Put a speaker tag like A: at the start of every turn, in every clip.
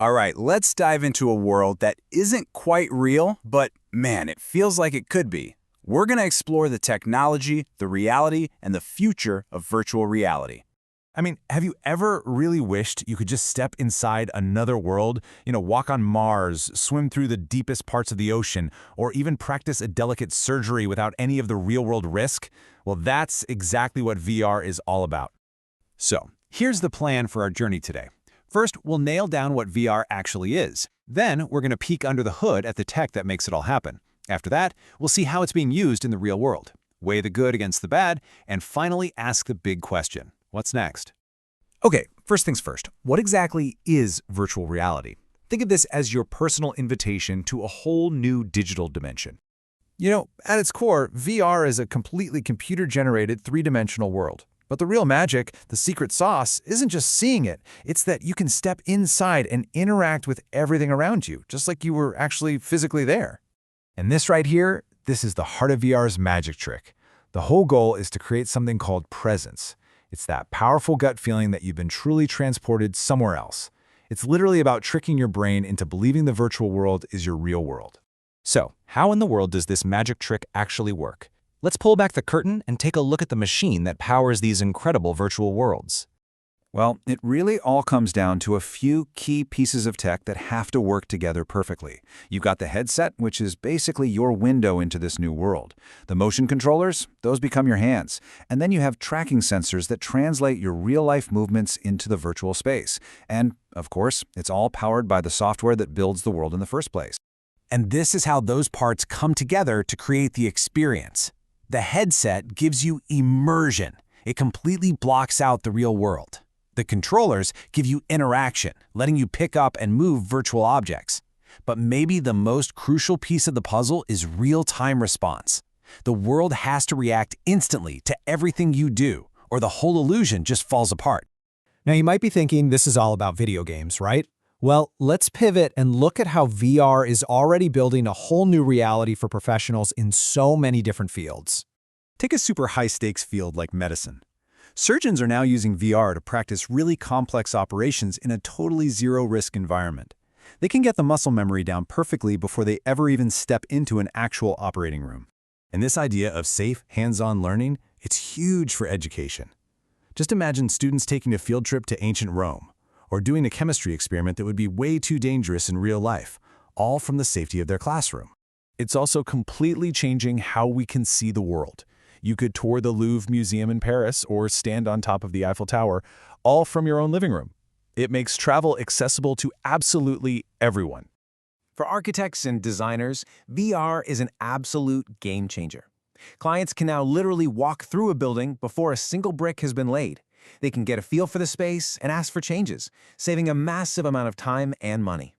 A: All right, let's dive into a world that isn't quite real, but man, it feels like it could be. We're going to explore the technology, the reality, and the future of virtual reality.
B: I mean, have you ever really wished you could just step inside another world? Walk on Mars, swim through the deepest parts of the ocean, or even practice a delicate surgery without any of the real-world risk? Well, that's exactly what VR is all about.
C: So, here's the plan for our journey today. First, we'll nail down what VR actually is. Then, we're going to peek under the hood at the tech that makes it all happen. After that, we'll see how it's being used in the real world, weigh the good against the bad, and finally ask the big question. What's next?
B: Okay, first things first. What exactly is virtual reality? Think of this as your personal invitation to a whole new digital dimension. At its core, VR is a completely computer-generated three-dimensional world. But the real magic, the secret sauce, isn't just seeing it. It's that you can step inside and interact with everything around you, just like you were actually physically there. And this right here, this is the heart of VR's magic trick. The whole goal is to create something called presence. It's that powerful gut feeling that you've been truly transported somewhere else. It's literally about tricking your brain into believing the virtual world is your real world.
C: So, how in the world does this magic trick actually work? Let's pull back the curtain and take a look at the machine that powers these incredible virtual worlds.
D: Well, it really all comes down to a few key pieces of tech that have to work together perfectly. You've got the headset, which is basically your window into this new world. The motion controllers, those become your hands. And then you have tracking sensors that translate your real-life movements into the virtual space. And, of course, it's all powered by the software that builds the world in the first place.
A: And this is how those parts come together to create the experience. The headset gives you immersion. It completely blocks out the real world. The controllers give you interaction, letting you pick up and move virtual objects. But maybe the most crucial piece of the puzzle is real-time response. The world has to react instantly to everything you do, or the whole illusion just falls apart.
E: Now you might be thinking this is all about video games, right? Well, let's pivot and look at how VR is already building a whole new reality for professionals in so many different fields.
D: Take a super high-stakes field like medicine. Surgeons are now using VR to practice really complex operations in a totally zero-risk environment. They can get the muscle memory down perfectly before they ever even step into an actual operating room.
B: And this idea of safe, hands-on learning, it's huge for education. Just imagine students taking a field trip to ancient Rome, or doing a chemistry experiment that would be way too dangerous in real life, all from the safety of their classroom. It's also completely changing how we can see the world. You could tour the Louvre Museum in Paris or stand on top of the Eiffel Tower, all from your own living room. It makes travel accessible to absolutely everyone.
C: For architects and designers, VR is an absolute game changer. Clients can now literally walk through a building before a single brick has been laid. They can get a feel for the space and ask for changes, saving a massive amount of time and money.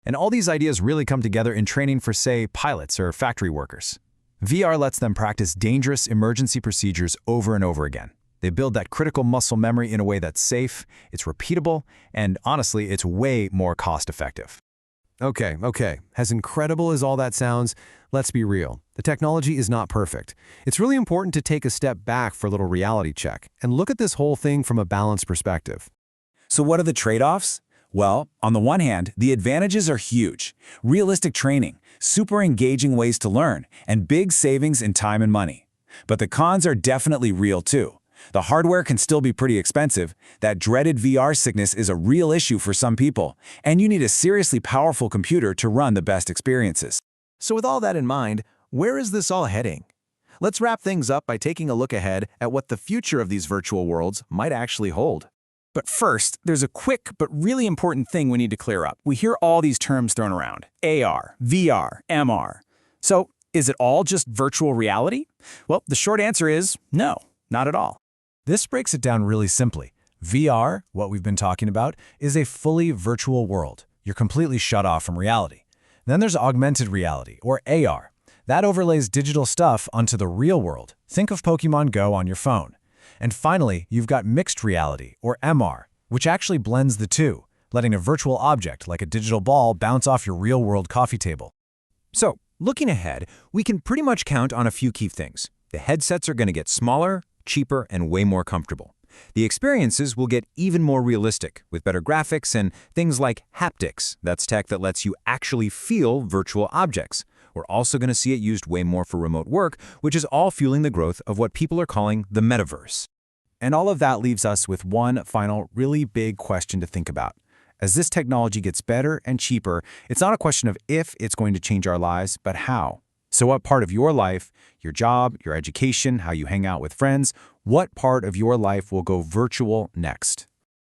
D: And all these ideas really come together in training for, say, pilots or factory workers. VR lets them practice dangerous emergency procedures over and over again. They build that critical muscle memory in a way that's safe, it's repeatable, and honestly, it's way more cost-effective.
E: Okay. As incredible as all that sounds, let's be real. The technology is not perfect. It's really important to take a step back for a little reality check and look at this whole thing from a balanced perspective.
A: So what are the trade-offs? Well, on the one hand, the advantages are huge. Realistic training, super engaging ways to learn, and big savings in time and money. But the cons are definitely real too. The hardware can still be pretty expensive. That dreaded VR sickness is a real issue for some people, and you need a seriously powerful computer to run the best experiences.
C: So with all that in mind, where is this all heading? Let's wrap things up by taking a look ahead at what the future of these virtual worlds might actually hold.
A: But first, there's a quick but really important thing we need to clear up. We hear all these terms thrown around: AR, VR, MR. So, is it all just virtual reality? Well, the short answer is no, not at all.
E: This breaks it down really simply. VR, what we've been talking about, is a fully virtual world. You're completely shut off from reality. Then there's augmented reality, or AR. That overlays digital stuff onto the real world. Think of Pokemon Go on your phone. And finally, you've got mixed reality, or MR, which actually blends the two, letting a virtual object like a digital ball bounce off your real-world coffee table.
C: So, looking ahead, we can pretty much count on a few key things. The headsets are going to get smaller, cheaper, and way more comfortable.
B: The experiences will get even more realistic, with better graphics and things like haptics. That's tech that lets you actually feel virtual objects. We're also going to see it used way more for remote work, which is all fueling the growth of what people are calling the Metaverse.
C: And all of that leaves us with one final really big question to think about. As this technology gets better and cheaper, it's not a question of if it's going to change our lives, but how. So what part of your life, your job, your education, how you hang out with friends, what part of your life will go virtual next?